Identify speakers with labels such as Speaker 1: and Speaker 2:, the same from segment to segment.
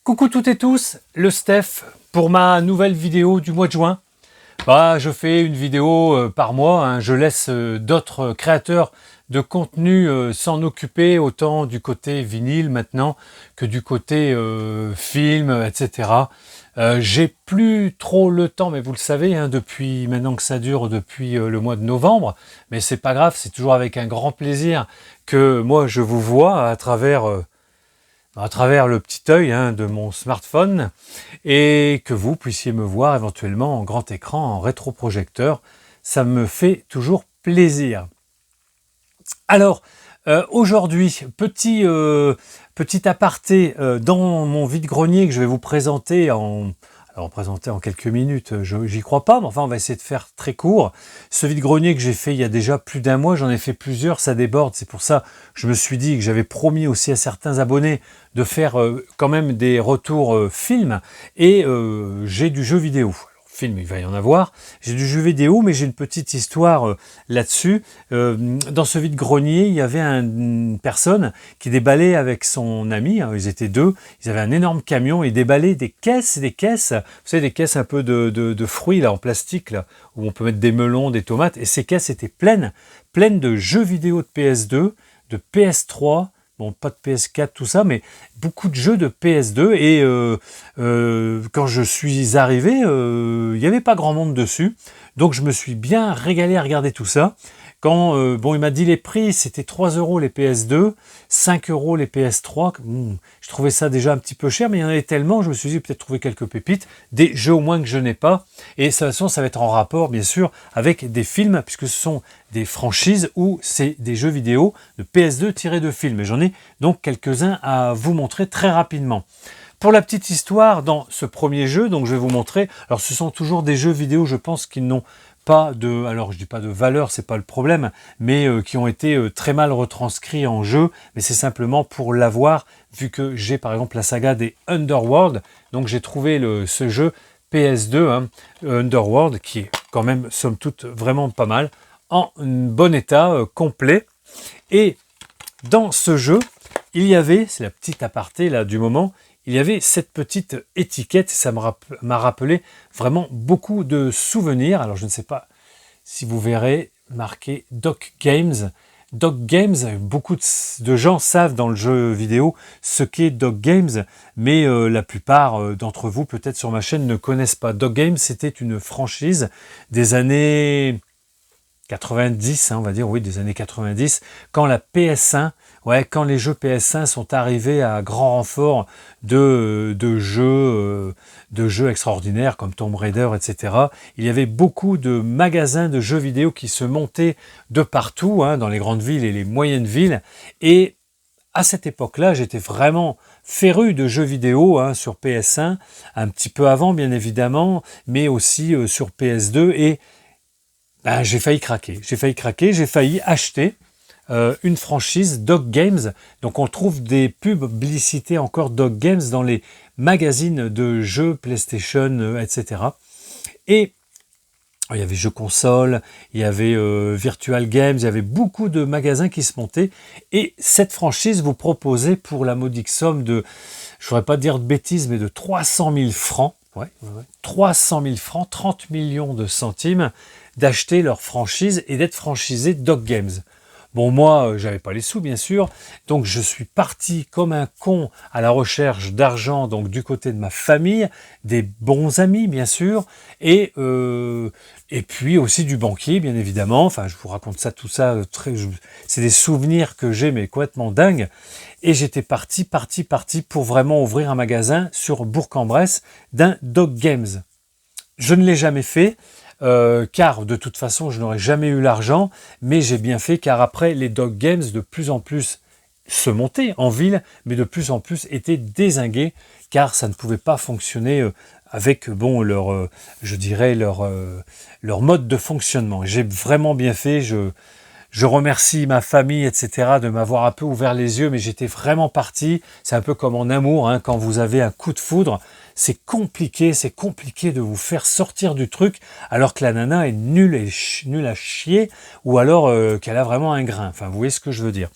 Speaker 1: Coucou toutes et tous, le Steph pour ma nouvelle vidéo du mois de juin. Je fais une vidéo par mois, hein. Je laisse d'autres créateurs de contenu s'en occuper, autant du côté vinyle maintenant que du côté film, etc. J'ai plus trop le temps, mais vous le savez, hein, depuis maintenant que ça dure depuis le mois de novembre, mais c'est pas grave, c'est toujours avec un grand plaisir que moi je vous vois à travers le petit œil de mon smartphone et que vous puissiez me voir éventuellement en grand écran, en rétroprojecteur. Ça me fait toujours plaisir. Alors, aujourd'hui, petit aparté dans mon vide-grenier que je vais vous présenter en quelques minutes, j'y crois pas, mais enfin on va essayer de faire très court. Ce vide-grenier que j'ai fait il y a déjà plus d'un mois, j'en ai fait plusieurs, ça déborde, c'est pour ça que je me suis dit que j'avais promis aussi à certains abonnés de faire quand même des retours films, et j'ai du jeu vidéo. Film, il va y en avoir. J'ai du jeu vidéo, mais j'ai une petite histoire là-dessus. Dans ce vide-grenier, il y avait une personne qui déballait avec son ami, hein, ils étaient deux, ils avaient un énorme camion, ils déballaient des caisses et des caisses, vous savez, des caisses un peu de fruits là, en plastique, là, où on peut mettre des melons, des tomates, et ces caisses étaient pleines de jeux vidéo de PS2, de PS3, bon, pas de PS4, tout ça, mais beaucoup de jeux de PS2. Et quand je suis arrivé, il n'y avait pas grand monde dessus. Donc je me suis bien régalé à regarder tout ça. Quand il m'a dit les prix, c'était 3 € les PS2, 5 € les PS3. Je trouvais ça déjà un petit peu cher, mais il y en avait tellement, je me suis dit peut-être trouver quelques pépites, des jeux au moins que je n'ai pas. Et de toute façon, ça va être en rapport, bien sûr, avec des films, puisque ce sont des franchises ou c'est des jeux vidéo de PS2 tirés de films. Et j'en ai donc quelques-uns à vous montrer très rapidement. Pour la petite histoire, dans ce premier jeu, donc je vais vous montrer, alors ce sont toujours des jeux vidéo, je pense qu'ils n'ont pas de, alors je dis pas de valeur, c'est pas le problème, mais qui ont été très mal retranscrits en jeu, mais c'est simplement pour l'avoir, vu que j'ai par exemple la saga des Underworld, donc j'ai trouvé ce jeu PS2, Underworld, qui est quand même, somme toute, vraiment pas mal, en bon état, complet. Et dans ce jeu, il y avait, c'est la petite aparté là du moment, il y avait cette petite étiquette, ça m'a rappelé vraiment beaucoup de souvenirs. Alors je ne sais pas si vous verrez marqué Doc Games. Doc Games, beaucoup de gens savent dans le jeu vidéo ce qu'est Doc Games, mais la plupart d'entre vous, peut-être sur ma chaîne, ne connaissent pas. Doc Games, c'était une franchise des années 90, on va dire, oui, des années 90, quand la PS1, quand les jeux PS1 sont arrivés à grand renfort de jeux extraordinaires comme Tomb Raider, etc. Il y avait beaucoup de magasins de jeux vidéo qui se montaient de partout, dans les grandes villes et les moyennes villes. Et à cette époque-là, j'étais vraiment féru de jeux vidéo sur PS1, un petit peu avant, bien évidemment, mais aussi sur PS2. Et j'ai failli craquer, j'ai failli acheter une franchise Doc Games. Donc on trouve des publicités encore Doc Games dans les magazines de jeux PlayStation, etc. Et il y avait Jeux Console, il y avait Virtual Games, il y avait beaucoup de magasins qui se montaient. Et cette franchise vous proposait pour la modique somme de, je ne voudrais pas dire de bêtises, mais de 300 000 francs, 300 000 francs, 30 millions de centimes, d'acheter leur franchise et d'être franchisé Doc Games. Bon, moi, j'avais pas les sous, bien sûr, donc je suis parti comme un con à la recherche d'argent, donc du côté de ma famille, des bons amis, bien sûr, et puis aussi du banquier, bien évidemment. Enfin, je vous raconte ça, tout ça, c'est des souvenirs que j'ai, mais complètement dingues. Et j'étais parti pour vraiment ouvrir un magasin sur Bourg-en-Bresse d'un Doc Games. Je ne l'ai jamais fait. Car de toute façon je n'aurais jamais eu l'argent, mais j'ai bien fait car après les Doc Games de plus en plus se montaient en ville, mais de plus en plus étaient dézingués car ça ne pouvait pas fonctionner avec leur mode de fonctionnement. J'ai vraiment bien fait, je remercie ma famille, etc., de m'avoir un peu ouvert les yeux, mais j'étais vraiment parti. C'est un peu comme en amour, quand vous avez un coup de foudre, c'est compliqué de vous faire sortir du truc, alors que la nana est nulle à chier, ou alors qu'elle a vraiment un grain. Enfin, vous voyez ce que je veux dire.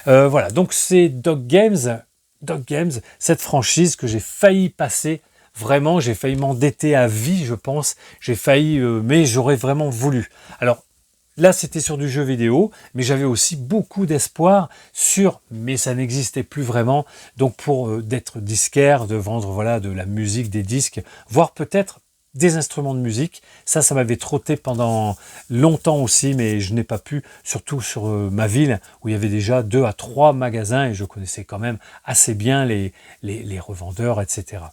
Speaker 1: Voilà, donc c'est Doc Games, Dog Games, cette franchise que j'ai failli passer. Vraiment, j'ai failli m'endetter à vie, je pense. J'ai failli, mais j'aurais vraiment voulu. Alors, là, c'était sur du jeu vidéo, mais j'avais aussi beaucoup d'espoir sur, mais ça n'existait plus vraiment. Donc, pour d'être disquaire, de vendre voilà de la musique, des disques, voire peut-être des instruments de musique. Ça m'avait trotté pendant longtemps aussi, mais je n'ai pas pu, surtout sur ma ville, où il y avait déjà 2 à 3 magasins, et je connaissais quand même assez bien les revendeurs, etc.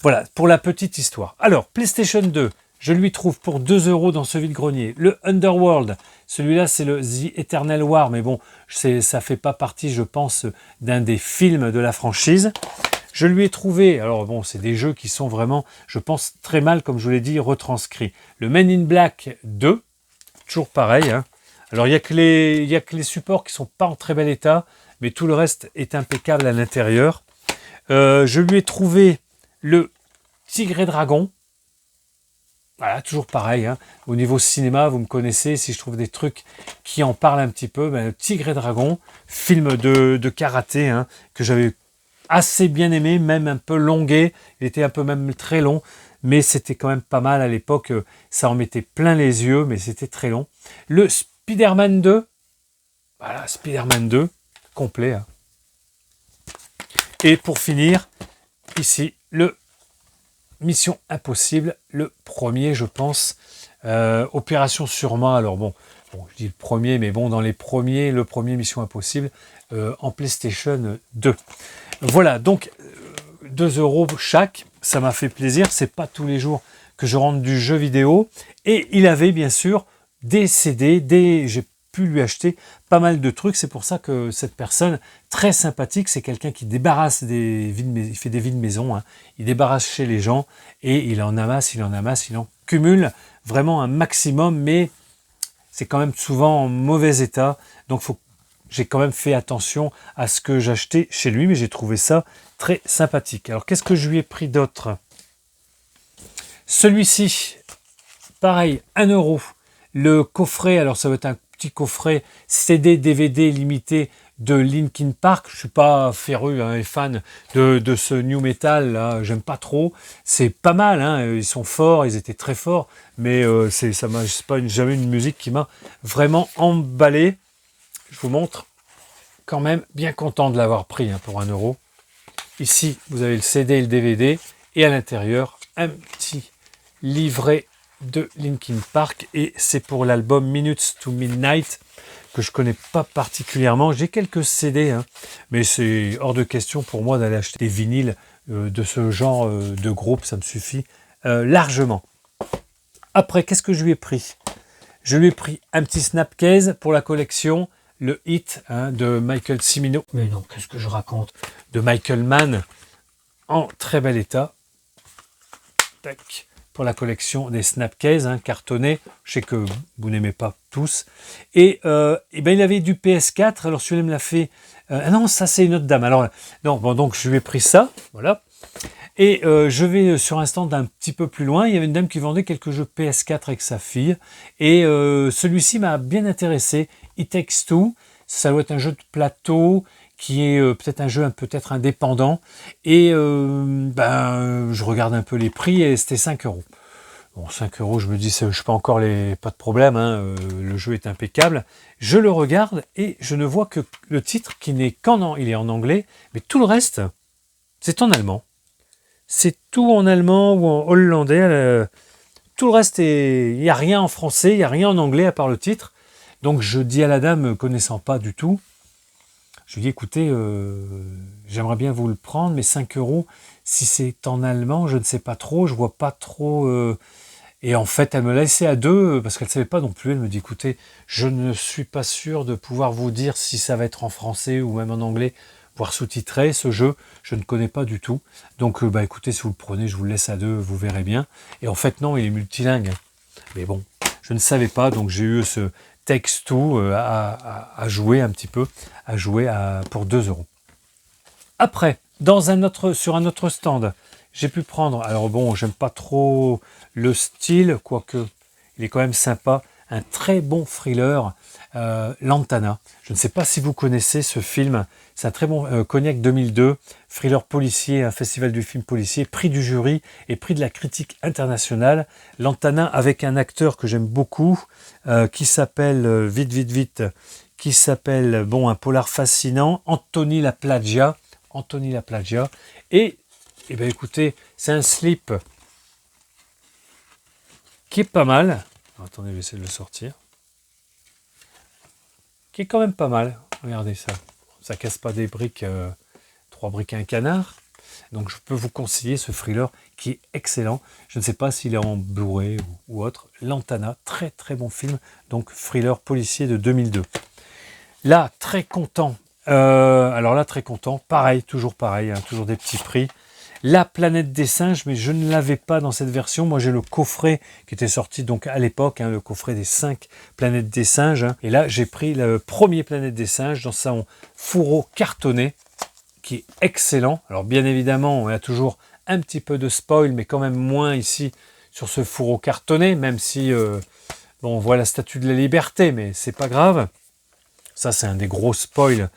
Speaker 1: Voilà, pour la petite histoire. Alors, PlayStation 2, je lui trouve pour 2 € dans ce vide-grenier. Le Underworld, celui-là, c'est le The Eternal War, mais bon, ça fait pas partie, je pense, d'un des films de la franchise. Je lui ai trouvé, alors bon, c'est des jeux qui sont vraiment, je pense, très mal, comme je vous l'ai dit, retranscrits. Le Men in Black 2, toujours pareil. Hein. Alors, il n'y a que les supports qui sont pas en très bel état, mais tout le reste est impeccable à l'intérieur. Je lui ai trouvé le Tigre et Dragon. Voilà, toujours pareil. Hein. Au niveau cinéma, vous me connaissez, si je trouve des trucs qui en parlent un petit peu, ben, Tigre et Dragon, film de karaté, hein, que j'avais assez bien aimé, même un peu longué, il était un peu même très long, mais c'était quand même pas mal à l'époque, ça en mettait plein les yeux, mais c'était très long. Le Spider-Man 2, voilà, Spider-Man 2, complet. Hein. Et pour finir, ici, le Mission Impossible, le premier, je pense, Opération Sûrement, alors bon, je dis le premier, mais bon, dans les premiers, le premier Mission Impossible, en PlayStation 2. Voilà, donc 2 € chaque, ça m'a fait plaisir, c'est pas tous les jours que je rentre du jeu vidéo. Et il avait bien sûr des CD, j'ai pu lui acheter pas mal de trucs, c'est pour ça que cette personne, très sympathique, c'est quelqu'un qui débarrasse il fait des vides maison, hein. Il débarrasse chez les gens et il en amasse, il en cumule vraiment un maximum, mais c'est quand même souvent en mauvais état, donc j'ai quand même fait attention à ce que j'achetais chez lui, mais j'ai trouvé ça très sympathique. Alors, qu'est-ce que je lui ai pris d'autre? Celui-ci, pareil, 1 €. Le coffret, alors ça va être un petit coffret CD, DVD limité de Linkin Park. Je suis pas féru et fan de ce new metal là, j'aime pas trop. C'est pas mal, hein, ils sont forts, ils étaient très forts, mais c'est pas jamais une musique qui m'a vraiment emballé. Je vous montre, quand même bien content de l'avoir pris hein, pour 1 €. Ici, vous avez le CD et le DVD, et à l'intérieur, un petit livret de Linkin Park, et c'est pour l'album Minutes to Midnight, que je connais pas particulièrement. J'ai quelques CD, hein, mais c'est hors de question pour moi d'aller acheter des vinyles de ce genre de groupe, ça me suffit largement. Après, qu'est-ce que je lui ai pris? Je lui ai pris un petit snapcase pour la collection, le Hit hein, de Michael Cimino. Mais non, qu'est-ce que je raconte? De Michael Mann, en très bel état. Tac. Pour la collection des snapcases, hein, cartonnés. Je sais que vous n'aimez pas tous. Et ben, il avait du PS4. Alors celui-là me l'a fait. Ah non, ça c'est une autre dame. Alors non, bon, donc je lui ai pris ça. Voilà. Et je vais sur un stand un petit peu plus loin. Il y avait une dame qui vendait quelques jeux PS4 avec sa fille. Et celui-ci m'a bien intéressé. It Takes Two. Ça doit être un jeu de plateau qui est peut-être un jeu peut-être indépendant. Et je regarde un peu les prix et c'était 5 €. Bon, 5 €, je me dis, je ne sais pas encore pas de problème, hein, le jeu est impeccable. Je le regarde et je ne vois que le titre qui n'est il est en anglais, mais tout le reste, c'est en allemand. C'est tout en allemand ou en hollandais. Tout le reste, il n'y a rien en français, il n'y a rien en anglais à part le titre. Donc je dis à la dame, connaissant pas du tout, je lui dis, écoutez, j'aimerais bien vous le prendre, mais 5 €, si c'est en allemand, je ne sais pas trop, je vois pas trop. Et en fait, elle me l'a laissé à 2, parce qu'elle ne savait pas non plus. Elle me dit, écoutez, je ne suis pas sûr de pouvoir vous dire si ça va être en français ou même en anglais, voire sous-titré, ce jeu, je ne connais pas du tout. Donc, écoutez, si vous le prenez, je vous le laisse à 2, vous verrez bien. Et en fait, non, il est multilingue. Mais bon, je ne savais pas, donc j'ai eu ce Takes Two à jouer un petit peu, pour 2 €. Après, sur un autre stand, j'ai pu prendre, alors bon, j'aime pas trop le style, quoique il est quand même sympa, un très bon thriller Lantana. Je ne sais pas si vous connaissez ce film. C'est un très bon Cognac 2002, thriller policier, un festival du film policier, prix du jury et prix de la critique internationale. Lantana avec un acteur que j'aime beaucoup, qui s'appelle, vite, qui s'appelle, bon, un polar fascinant, Anthony LaPlaggia. Anthony LaPlaggia. Et bien écoutez, c'est un slip qui est pas mal. Attendez, je vais essayer de le sortir. Qui est quand même pas mal. Regardez ça. Ça casse pas des briques, 3 briques et un canard. Donc je peux vous conseiller ce thriller qui est excellent. Je ne sais pas s'il est en Blu-ray ou autre. Lantana, très très bon film. Donc thriller policier de 2002. Là, très content. Alors là, très content. Pareil, toujours pareil, hein, toujours des petits prix. La planète des singes, mais je ne l'avais pas dans cette version. Moi, j'ai le coffret qui était sorti donc à l'époque, hein, le coffret des 5 planètes des singes. Hein. Et là, j'ai pris le premier planète des singes dans son fourreau cartonné, qui est excellent. Alors, bien évidemment, on a toujours un petit peu de spoil, mais quand même moins ici sur ce fourreau cartonné, même si bon, on voit la Statue de la Liberté, mais c'est pas grave. Ça, c'est un des gros spoils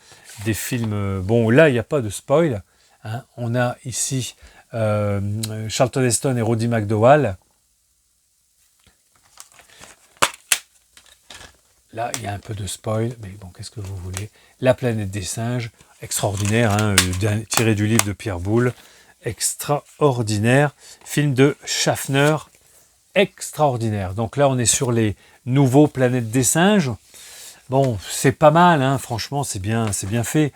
Speaker 1: des films. Bon, là, il n'y a pas de spoil. Hein, on a ici Charlton Heston et Roddy McDowall. Là, il y a un peu de spoil, mais bon, qu'est-ce que vous voulez? La planète des singes, extraordinaire, hein, tiré du livre de Pierre Boulle, extraordinaire. Film de Schaffner, extraordinaire. Donc là, on est sur les nouveaux planètes des singes. Bon, c'est pas mal, hein, franchement, c'est bien fait.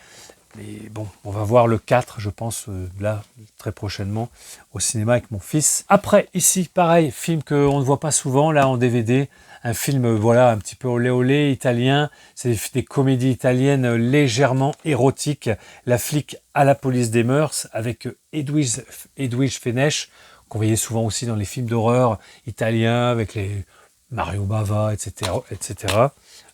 Speaker 1: Mais bon, on va voir le 4, je pense, là, très prochainement, au cinéma avec mon fils. Après, ici, pareil, film qu'on ne voit pas souvent, là, en DVD. Un film, voilà, un petit peu olé olé, italien. C'est des comédies italiennes légèrement érotiques. La flic à la police des mœurs, avec Edwige Fenech, qu'on voyait souvent aussi dans les films d'horreur italiens, avec les Mario Bava, etc., etc.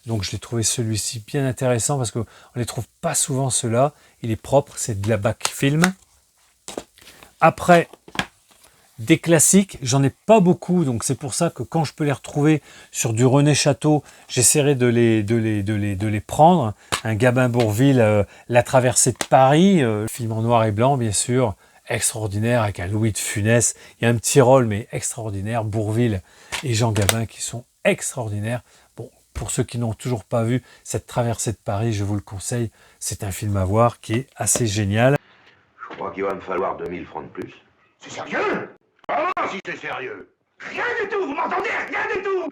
Speaker 1: Donc je l'ai trouvé celui-ci bien intéressant parce qu'on ne les trouve pas souvent ceux-là. Il est propre, c'est de la back film. Après, des classiques, j'en ai pas beaucoup, donc c'est pour ça que quand je peux les retrouver sur du René Château, j'essaierai de les prendre. Un Gabin Bourvil, La traversée de Paris, film en noir et blanc bien sûr, extraordinaire avec un Louis de Funès. Il y a un petit rôle mais extraordinaire. Bourvil et Jean Gabin qui sont extraordinaires. Bon, pour ceux qui n'ont toujours pas vu cette traversée de Paris, je vous le conseille. C'est un film à voir qui est assez génial.
Speaker 2: Je crois qu'il va me falloir 2000 francs de plus.
Speaker 3: C'est sérieux?
Speaker 2: Comment si c'est sérieux?
Speaker 3: Rien du tout, vous m'entendez? Rien du tout!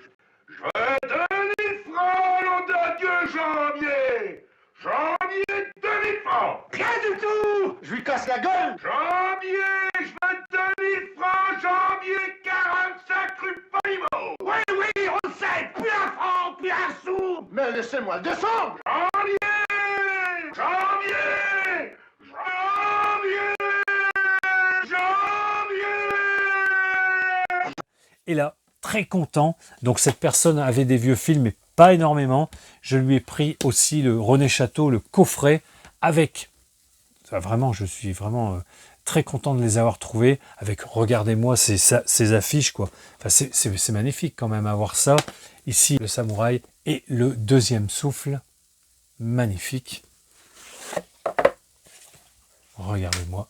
Speaker 2: Je veux 2000 francs, nom de Dieu, janvier! Janvier, 2000 francs!
Speaker 3: Rien du tout! Je lui casse la gueule!
Speaker 2: Janvier, je veux 2000 francs, janvier, 45 rue Polimo!
Speaker 3: Oui, on le sait! Plus un franc, plus un sou! Mais laissez-moi le descendre!
Speaker 2: Janvier! Janvier! Janvier! Janvier!
Speaker 1: Et là, très content. Donc cette personne avait des vieux films, mais pas énormément. Je lui ai pris aussi le René Château, le coffret, avec... Vraiment, je suis vraiment très content de les avoir trouvés. Avec, regardez-moi ces affiches, quoi. Enfin, c'est magnifique quand même à voir ça. Ici, le samouraï et le deuxième souffle. Magnifique. Regardez-moi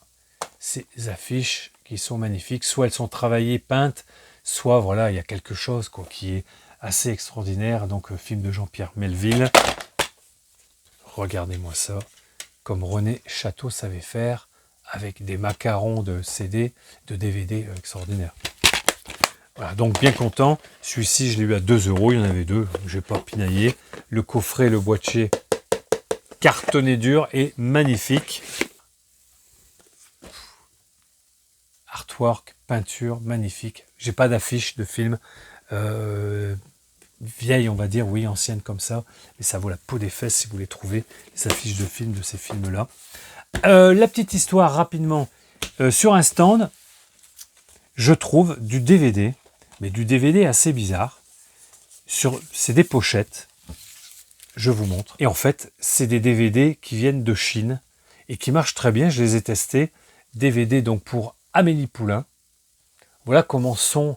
Speaker 1: ces affiches qui sont magnifiques. Soit elles sont travaillées, peintes, soit voilà, il y a quelque chose quoi, qui est assez extraordinaire. Donc, film de Jean-Pierre Melville. Regardez-moi ça, comme René Château savait faire, avec des macarons de CD, de DVD extraordinaires. Voilà, donc bien content. Celui-ci, je l'ai eu à 2 €, il y en avait 2, je n'ai pas pinaillé. Le coffret, le boîtier, cartonné dur et magnifique. Artwork, peinture, magnifique. J'ai pas d'affiche de film vieille, on va dire, oui, ancienne comme ça, mais ça vaut la peau des fesses si vous les trouvez, les affiches de films de ces films-là. La petite histoire rapidement, sur un stand, je trouve du DVD, mais du DVD assez bizarre. C'est des pochettes, je vous montre. Et en fait, c'est des DVD qui viennent de Chine et qui marchent très bien, je les ai testés. DVD donc pour Amélie Poulain. Voilà comment sont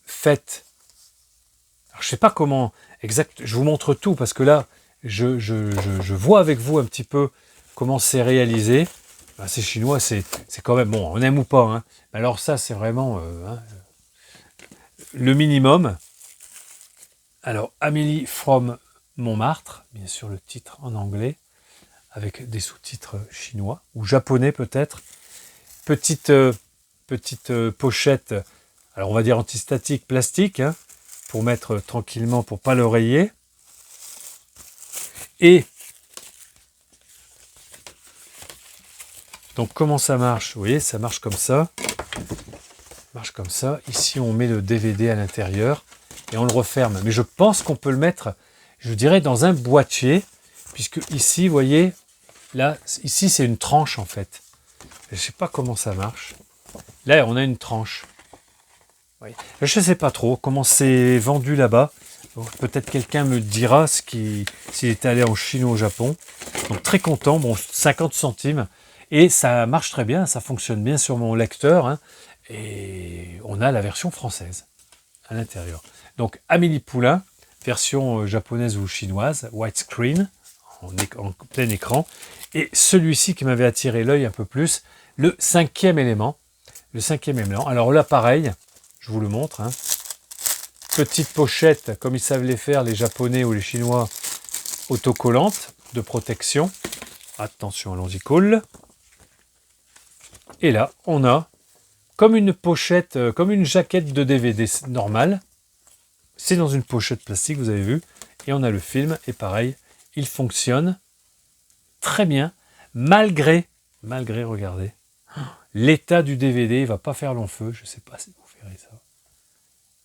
Speaker 1: faites. Alors, je sais pas comment exact, je vous montre tout parce que là, je vois avec vous un petit peu comment c'est réalisé. Ben, c'est chinois, c'est quand même, bon, on aime ou pas, hein. Alors ça, c'est vraiment hein, le minimum. Alors, Amélie from Montmartre, bien sûr le titre en anglais, avec des sous-titres chinois, ou japonais peut-être. Petite pochette, alors on va dire antistatique plastique, hein, pour mettre tranquillement, pour pas le rayer. Et donc comment ça marche? Vous voyez, ça marche comme ça. Marche comme ça. Ici, on met le DVD à l'intérieur et on le referme. Mais je pense qu'on peut le mettre, je dirais, dans un boîtier, puisque ici, vous voyez, là, ici, c'est une tranche en fait. Je ne sais pas comment ça marche. Là, on a une tranche. Oui. Je ne sais pas trop comment c'est vendu là-bas. Peut-être quelqu'un me dira s'il était allé en Chine ou au Japon. Donc très content, bon, 50 centimes. Et ça marche très bien, ça fonctionne bien sur mon lecteur. Hein, et on a la version française à l'intérieur. Donc Amélie Poulain, version japonaise ou chinoise, widescreen, en plein écran. Et celui-ci qui m'avait attiré l'œil un peu plus, le cinquième élément. Le cinquième élément. Alors là, pareil, je vous le montre. Hein. Petite pochette, comme ils savent les faire, les Japonais ou les Chinois, autocollante de protection. Attention, allons-y, colle. Et là, on a comme une pochette, comme une jaquette de DVD normale. C'est dans une pochette plastique, vous avez vu. Et on a le film, et pareil, il fonctionne très bien, malgré, regardez, l'état du DVD, il ne va pas faire long feu, je ne sais pas si vous verrez ça.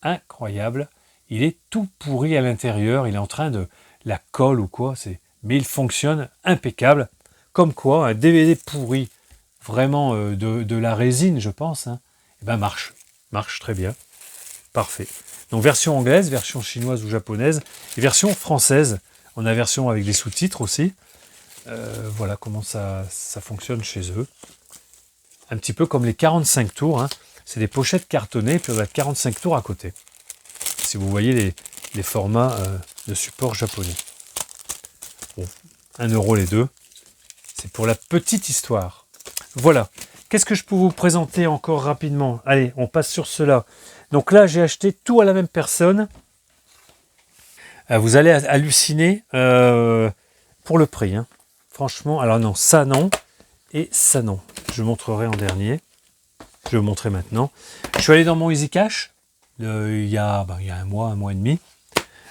Speaker 1: Incroyable, il est tout pourri à l'intérieur, il est en train de la colle ou quoi, mais il fonctionne impeccable. Comme quoi, un DVD pourri, vraiment de la résine, je pense, hein, et ben marche très bien, parfait. Donc version anglaise, version chinoise ou japonaise, et version française. On a version avec des sous-titres aussi. Voilà comment ça fonctionne chez eux. Un petit peu comme les 45 tours. Hein. C'est des pochettes cartonnées, puis on a 45 tours à côté. Si vous voyez les formats de support japonais. Bon, 1 € les deux. C'est pour la petite histoire. Voilà. Qu'est-ce que je peux vous présenter encore rapidement? Allez, on passe sur cela. Donc là, j'ai acheté tout à la même personne. Vous allez halluciner pour le prix. Hein. Franchement, alors non, ça non, et ça non. Je montrerai en dernier. Je vais vous montrer maintenant. Je suis allé dans mon Easy Cash il y a un mois et demi.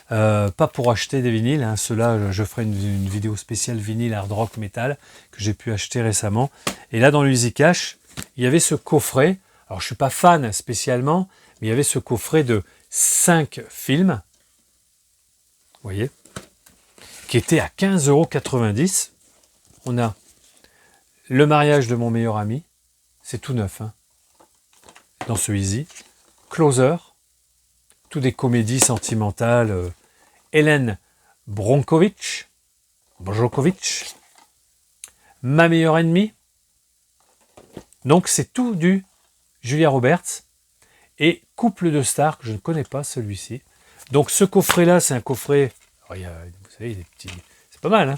Speaker 1: Pas pour acheter des vinyles. Hein. Ceux-là, je ferai une vidéo spéciale vinyle, hard rock, metal que j'ai pu acheter récemment. Et là, dans le Easy Cash, il y avait ce coffret. Alors, je suis pas fan spécialement, mais il y avait ce coffret de 5 films. Vous voyez, qui était à 15,90 €. On a Le mariage de mon meilleur ami, c'est tout neuf, hein, dans ce Easy. Closer, tout des comédies sentimentales. Hélène Bronkovitch, Ma meilleure ennemie. Donc c'est tout du Julia Roberts. Et Couple de stars, que je ne connais pas celui-ci. Donc ce coffret-là, c'est un coffret, vous savez, il est petit, c'est pas mal. Hein,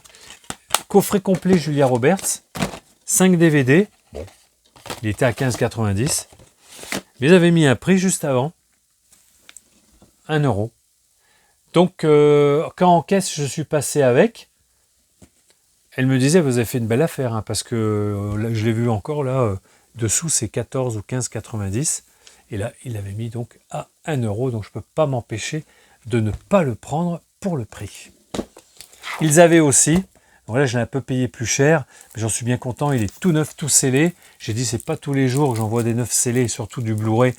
Speaker 1: coffret complet Julia Roberts, 5 DVD. Bon, il était à 15,90 €. Mais ils avaient mis un prix juste avant, 1 €. Donc quand en caisse je suis passé avec, elle me disait vous avez fait une belle affaire, hein, parce que là, je l'ai vu encore là, dessous c'est 14 ou 15,90 €. Et là, il avait mis donc à 1 €, donc je ne peux pas m'empêcher de ne pas le prendre pour le prix. Ils avaient aussi, donc là je l'ai un peu payé plus cher, mais j'en suis bien content, il est tout neuf, tout scellé. J'ai dit c'est pas tous les jours que j'en vois des neufs scellés, surtout du Blu-ray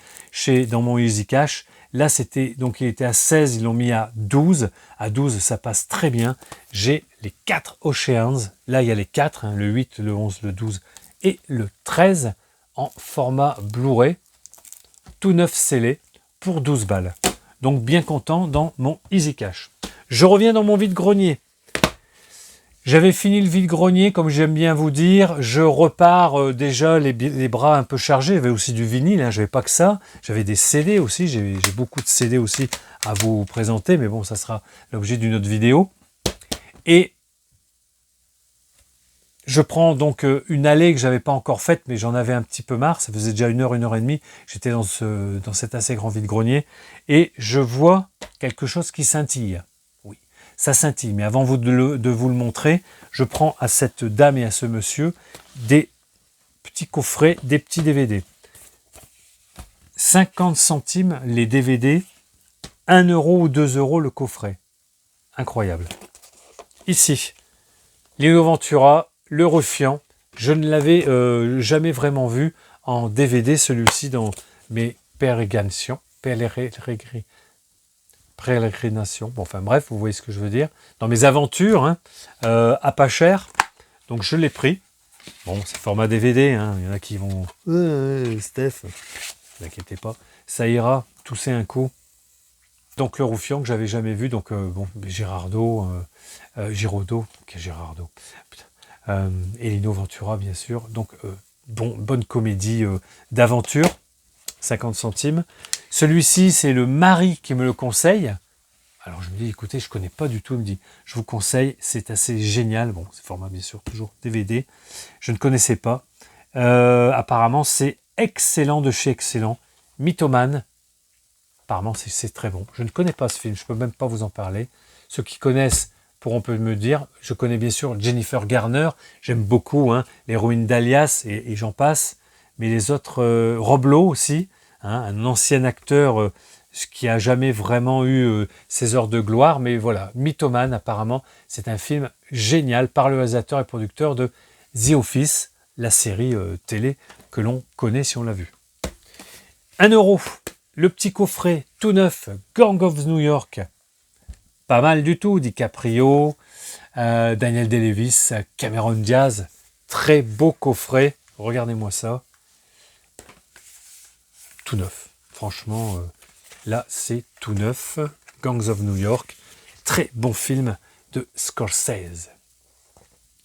Speaker 1: dans mon Easy Cash. Là c'était, donc il était à 16, ils l'ont mis à 12. À 12 ça passe très bien. J'ai les 4 Oceans, là il y a les 4, hein, le 8, le 11, le 12 et le 13 en format Blu-ray. Tout neuf scellé pour 12 balles. Donc bien content dans mon Easy Cash. Je reviens dans mon vide-grenier. J'avais fini le vide-grenier, comme j'aime bien vous dire. Je repars déjà les bras un peu chargés. J'avais aussi du vinyle, hein. J'avais pas que ça. J'avais des CD aussi. J'ai beaucoup de CD aussi à vous présenter. Mais bon, ça sera l'objet d'une autre vidéo. Et je prends donc une allée que j'avais pas encore faite, mais j'en avais un petit peu marre. Ça faisait déjà 1 heure et demie. J'étais dans cet assez grand vide-grenier. Et je vois quelque chose qui scintille. Ça scintille, mais avant de vous le montrer, je prends à cette dame et à ce monsieur des petits coffrets, des petits DVD. 50 centimes les DVD, 1 euro ou 2 euros le coffret. Incroyable. Ici, Lino Ventura, Le Ruffian. Je ne l'avais jamais vraiment vu en DVD, celui-ci, dans mes pérégrinations. Bon, enfin bref, vous voyez ce que je veux dire. Dans mes aventures, hein, à pas cher. Donc je l'ai pris. Bon, c'est format DVD. Hein. Il y en a qui vont... Steph, ne inquiétez pas. Ça ira, tousser un coup. Donc le Ruffian que j'avais jamais vu. Donc bon, Giraudot. Et Lino Ventura, bien sûr. Donc bonne comédie d'aventure. 50 centimes. Celui-ci, c'est le mari qui me le conseille. Alors je me dis, écoutez, je ne connais pas du tout. Il me dit, je vous conseille, c'est assez génial. Bon, c'est format bien sûr toujours DVD. Je ne connaissais pas. Apparemment, c'est excellent de chez excellent. Mythomane. Apparemment, c'est très bon. Je ne connais pas ce film, je ne peux même pas vous en parler. Ceux qui connaissent pourront peut me dire. Je connais bien sûr Jennifer Garner. J'aime beaucoup l'héroïne d'Alias et j'en passe. Mais les autres, Rob Lowe aussi, un ancien acteur qui a jamais vraiment eu ses heures de gloire. Mais voilà, Mythomane, apparemment, c'est un film génial par le réalisateur et producteur de The Office, la série télé que l'on connaît si on l'a vu. 1 euro, le petit coffret tout neuf, Gang of New York. Pas mal du tout, DiCaprio, Daniel Day-Lewis, Cameron Diaz. Très beau coffret, regardez-moi ça. Tout neuf. Franchement, là, c'est tout neuf. Gangs of New York. Très bon film de Scorsese.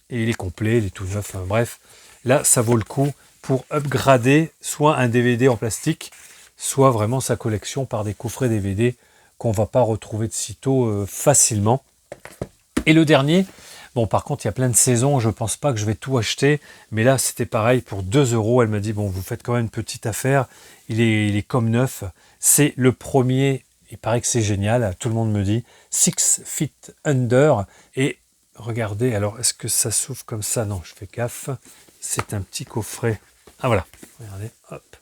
Speaker 1: Et il est complet, il est tout neuf. Hein, bref, là, ça vaut le coup pour upgrader soit un DVD en plastique, soit vraiment sa collection par des coffrets DVD qu'on ne va pas retrouver de sitôt facilement. Et le dernier, bon, par contre, il y a plein de saisons, je ne pense pas que je vais tout acheter, mais là, c'était pareil, pour 2 euros, elle m'a dit, bon, vous faites quand même une petite affaire, il est comme neuf, c'est le premier, il paraît que c'est génial, tout le monde me dit, 6 Feet Under, et regardez, alors, est-ce que ça s'ouvre comme ça? Non, je fais gaffe, c'est un petit coffret, ah voilà, regardez, hop,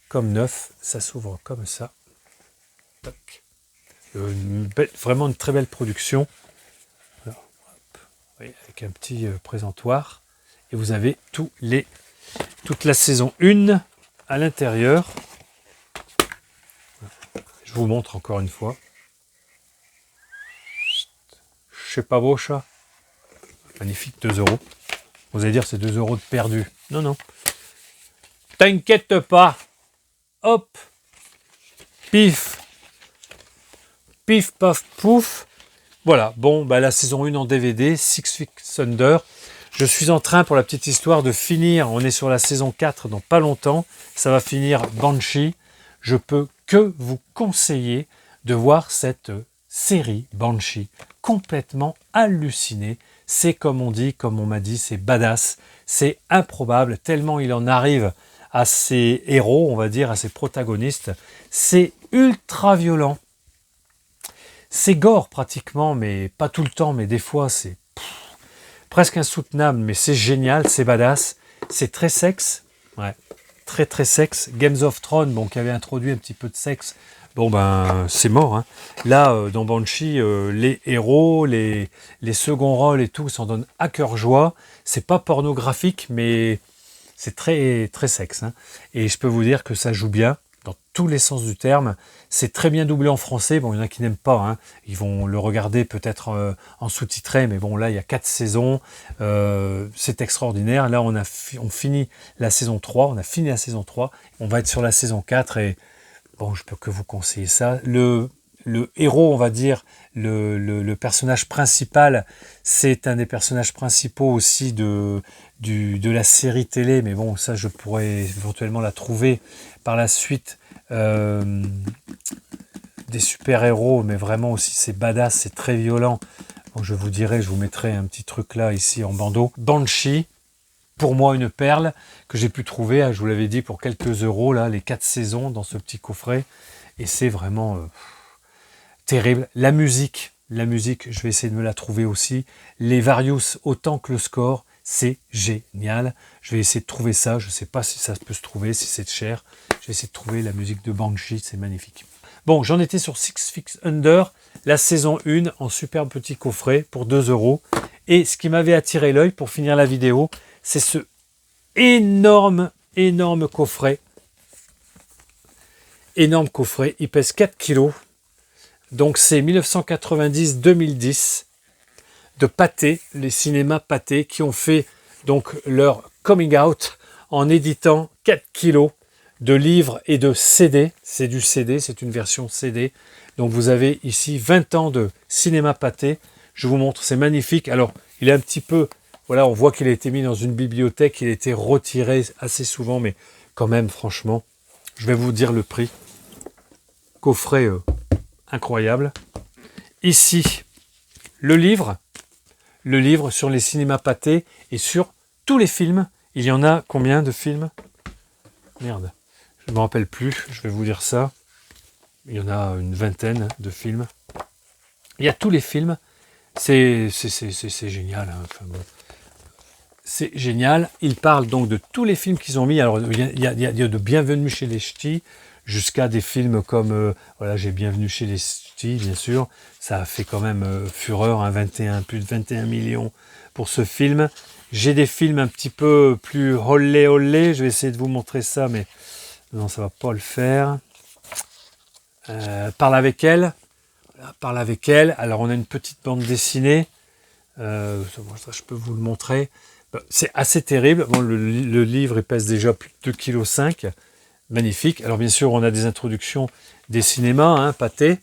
Speaker 1: comme neuf, ça s'ouvre comme ça, vraiment une très belle production. Oui, avec un petit présentoir. Et vous avez toute la saison 1 à l'intérieur. Je vous montre encore une fois. Je sais pas beau chat. Magnifique, 2 euros. Vous allez dire c'est 2 euros de perdu. Non, non. T'inquiète pas. Hop. Pif. Pif, paf, pouf. Voilà, bon, la saison 1 en DVD, Six Feet Under. Je suis en train, pour la petite histoire, de finir. On est sur la saison 4 dans pas longtemps. Ça va finir Banshee. Je peux que vous conseiller de voir cette série Banshee. Complètement hallucinée. C'est comme on dit, comme on m'a dit, c'est badass. C'est improbable, tellement il en arrive à ses héros, on va dire, à ses protagonistes. C'est ultra violent. C'est gore pratiquement, mais pas tout le temps, mais des fois c'est presque insoutenable, mais c'est génial, c'est badass, c'est très sexe, ouais, très très sexe. Games of Thrones, bon, qui avait introduit un petit peu de sexe, bon ben c'est mort. Hein. Là, dans Banshee, les héros, les seconds rôles et tout s'en donnent à cœur joie. C'est pas pornographique, mais c'est très très sexe. Hein. Et je peux vous dire que ça joue bien. Dans tous les sens du terme. C'est très bien doublé en français. Bon, il y en a qui n'aiment pas. Hein. Ils vont le regarder peut-être en sous-titré, mais bon, là, il y a 4 saisons. C'est extraordinaire. Là, on finit la saison 3. On a fini la saison 3. On va être sur la saison 4 et bon, je peux que vous conseiller ça. le héros, on va dire, le personnage principal, c'est un des personnages principaux aussi de la série télé, mais bon, ça je pourrais éventuellement la trouver par la suite, des super-héros, mais vraiment aussi c'est badass, c'est très violent. Bon, je vous dirai, je vous mettrai un petit truc là, ici en bandeau. Banshee, pour moi une perle que j'ai pu trouver, je vous l'avais dit, pour quelques euros, là, les 4 saisons dans ce petit coffret, et c'est vraiment terrible. La musique, je vais essayer de me la trouver aussi. Les Various, autant que le score, c'est génial. Je vais essayer de trouver ça, je ne sais pas si ça peut se trouver, si c'est cher. Je vais essayer de trouver la musique de Banshee, c'est magnifique. Bon, j'en étais sur Six Feet Under, la saison 1, en superbe petit coffret pour 2 euros. Et ce qui m'avait attiré l'œil pour finir la vidéo, c'est ce énorme coffret. Énorme coffret, il pèse 4 kilos. Donc c'est 1990-2010 de Pathé, les cinémas Pathé, qui ont fait donc leur coming out en éditant 4 kilos de livres et de CD. C'est du CD, c'est une version CD. Donc vous avez ici 20 ans de cinéma Pathé. Je vous montre, c'est magnifique. Alors, il est un petit peu... Voilà, on voit qu'il a été mis dans une bibliothèque, il a été retiré assez souvent, mais quand même, franchement, je vais vous dire le prix. Coffret incroyable. Ici, le livre sur les cinémas Pathé et sur tous les films. Il y en a combien de films? Merde, je ne me rappelle plus, je vais vous dire ça. Il y en a une vingtaine de films. Il y a tous les films. C'est génial. Hein. Enfin, bon. C'est génial. Ils parlent donc de tous les films qu'ils ont mis. Alors, il y a de Bienvenue chez les Ch'tis jusqu'à des films comme... voilà, j'ai Bienvenue chez les Ch'tis, bien sûr. Ça a fait quand même fureur, hein, plus de 21 millions pour ce film. J'ai des films un petit peu plus olé olé. Je vais essayer de vous montrer ça, mais non, ça va pas le faire. Parle avec elle. Voilà, Parle avec elle. Alors, on a une petite bande dessinée. Je peux vous le montrer. C'est assez terrible. Bon, le livre il pèse déjà plus de 2,5 kg. Magnifique. Alors bien sûr, on a des introductions des cinémas, hein, Pathé.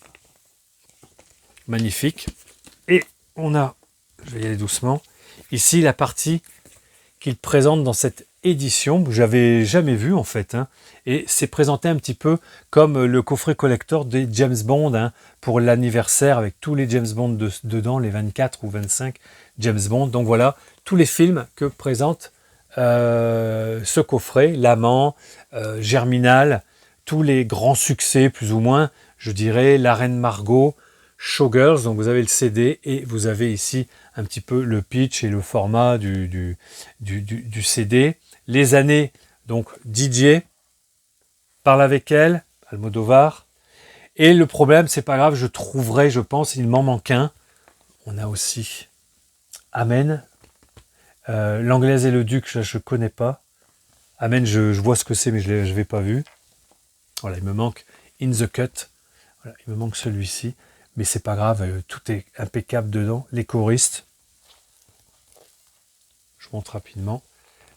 Speaker 1: Magnifique. Et on a, je vais y aller doucement, ici la partie qu'il présente dans cette édition que j'avais jamais vue en fait. Hein, et c'est présenté un petit peu comme le coffret collector des James Bond, hein, pour l'anniversaire avec tous les James Bond dedans, les 24 ou 25 James Bond. Donc voilà, tous les films que présente ce coffret, L'Amant, Germinal, tous les grands succès plus ou moins, je dirais, La Reine Margot, Showgirls, donc vous avez le CD et vous avez ici un petit peu le pitch et le format du CD. Les années, donc Didier, Parle avec elle, Almodovar. Et le problème, c'est pas grave, je trouverai, je pense, il m'en manque un. On a aussi Amen. L'Anglaise et le Duc, je ne connais pas. Amen, je vois ce que c'est, mais je ne l'ai pas vu. Voilà, il me manque In the Cut. Voilà, il me manque celui-ci. Mais c'est pas grave, tout est impeccable dedans. Les choristes. Je montre rapidement.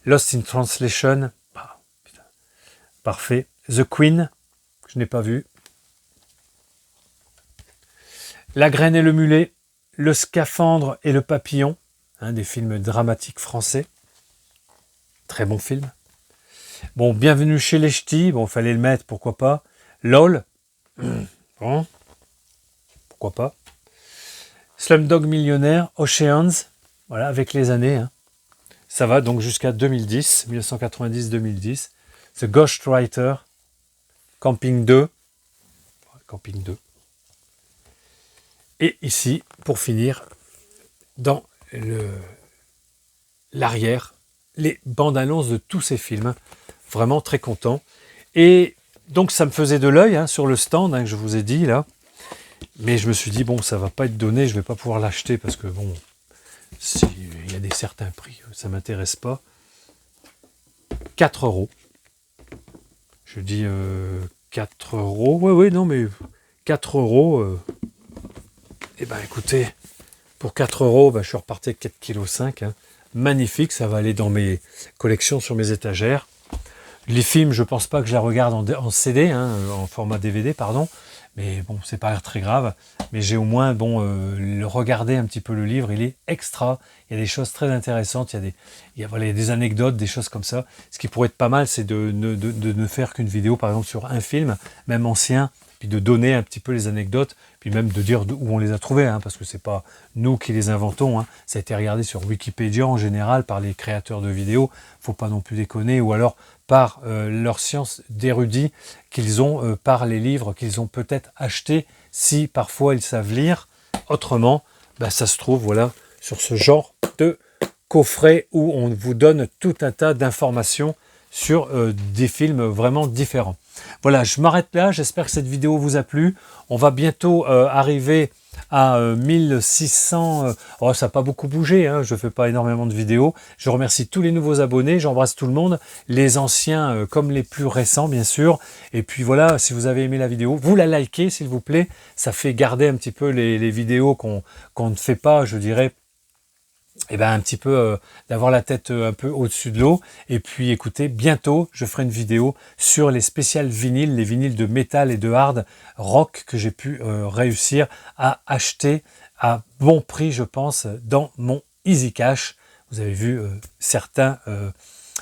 Speaker 1: Lost in Translation. Ah, putain. Parfait. The Queen, que je n'ai pas vu. La Graine et le Mulet. Le Scaphandre et le Papillon. Des films dramatiques français. Très bon film. Bon, Bienvenue chez les Ch'tis. Bon, il fallait le mettre, pourquoi pas. LOL. Bon. Pourquoi pas. Slumdog Millionnaire, Oceans. Voilà, avec les années. Hein. Ça va donc jusqu'à 2010, 1990-2010. The Ghostwriter. Camping 2. Camping 2. Et ici, pour finir, dans l'arrière, les bandes annonces de tous ces films. Vraiment très content. Et donc ça me faisait de l'œil, hein, sur le stand, hein, que je vous ai dit là. Mais je me suis dit, bon, ça va pas être donné, je vais pas pouvoir l'acheter parce que bon, il y a des certains prix, ça m'intéresse pas. 4 euros. Je dis 4 euros. Oui, non, mais 4 euros. Eh ben écoutez, pour 4 euros, je suis reparti avec 4,5 kg. Hein. Magnifique, ça va aller dans mes collections sur mes étagères. Les films, je pense pas que je la regarde en CD, hein, en format DVD, pardon. Mais bon, c'est pas très grave. Mais j'ai au moins, bon, regarder un petit peu le livre, il est extra. Il y a des choses très intéressantes, voilà, il y a des anecdotes, des choses comme ça. Ce qui pourrait être pas mal, c'est de ne faire qu'une vidéo, par exemple, sur un film, même ancien, puis de donner un petit peu les anecdotes, puis même de dire où on les a trouvées, hein, parce que c'est pas nous qui les inventons, hein. Ça a été regardé sur Wikipédia en général par les créateurs de vidéos, faut pas non plus déconner, ou alors par leur science d'érudits qu'ils ont, par les livres qu'ils ont peut-être achetés, si parfois ils savent lire. Autrement, bah, ça se trouve, voilà, sur ce genre de coffret où on vous donne tout un tas d'informations sur des films vraiment différents. Voilà, je m'arrête là, j'espère que cette vidéo vous a plu. On va bientôt arriver à 1600, oh, ça n'a pas beaucoup bougé, hein, je ne fais pas énormément de vidéos. Je remercie tous les nouveaux abonnés, j'embrasse tout le monde, les anciens comme les plus récents bien sûr. Et puis voilà, si vous avez aimé la vidéo, vous la likez s'il vous plaît, ça fait garder un petit peu les vidéos qu'on ne fait pas, je dirais, et ben un petit peu d'avoir la tête un peu au-dessus de l'eau. Et puis écoutez, bientôt je ferai une vidéo sur les spéciales vinyles, les vinyles de métal et de hard rock que j'ai pu réussir à acheter à bon prix, je pense, dans mon Easy Cash. Vous avez vu certains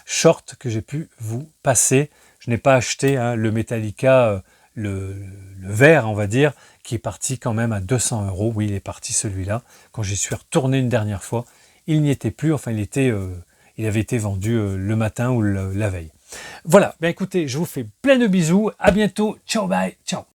Speaker 1: shorts que j'ai pu vous passer. Je n'ai pas acheté hein, le Metallica, le vert, on va dire, qui est parti quand même à 200 €. Oui, il est parti celui-là. Quand j'y suis retourné une dernière fois, il n'y était plus, enfin il avait été vendu le matin ou la veille. Voilà, ben écoutez, je vous fais plein de bisous, à bientôt, ciao bye, ciao.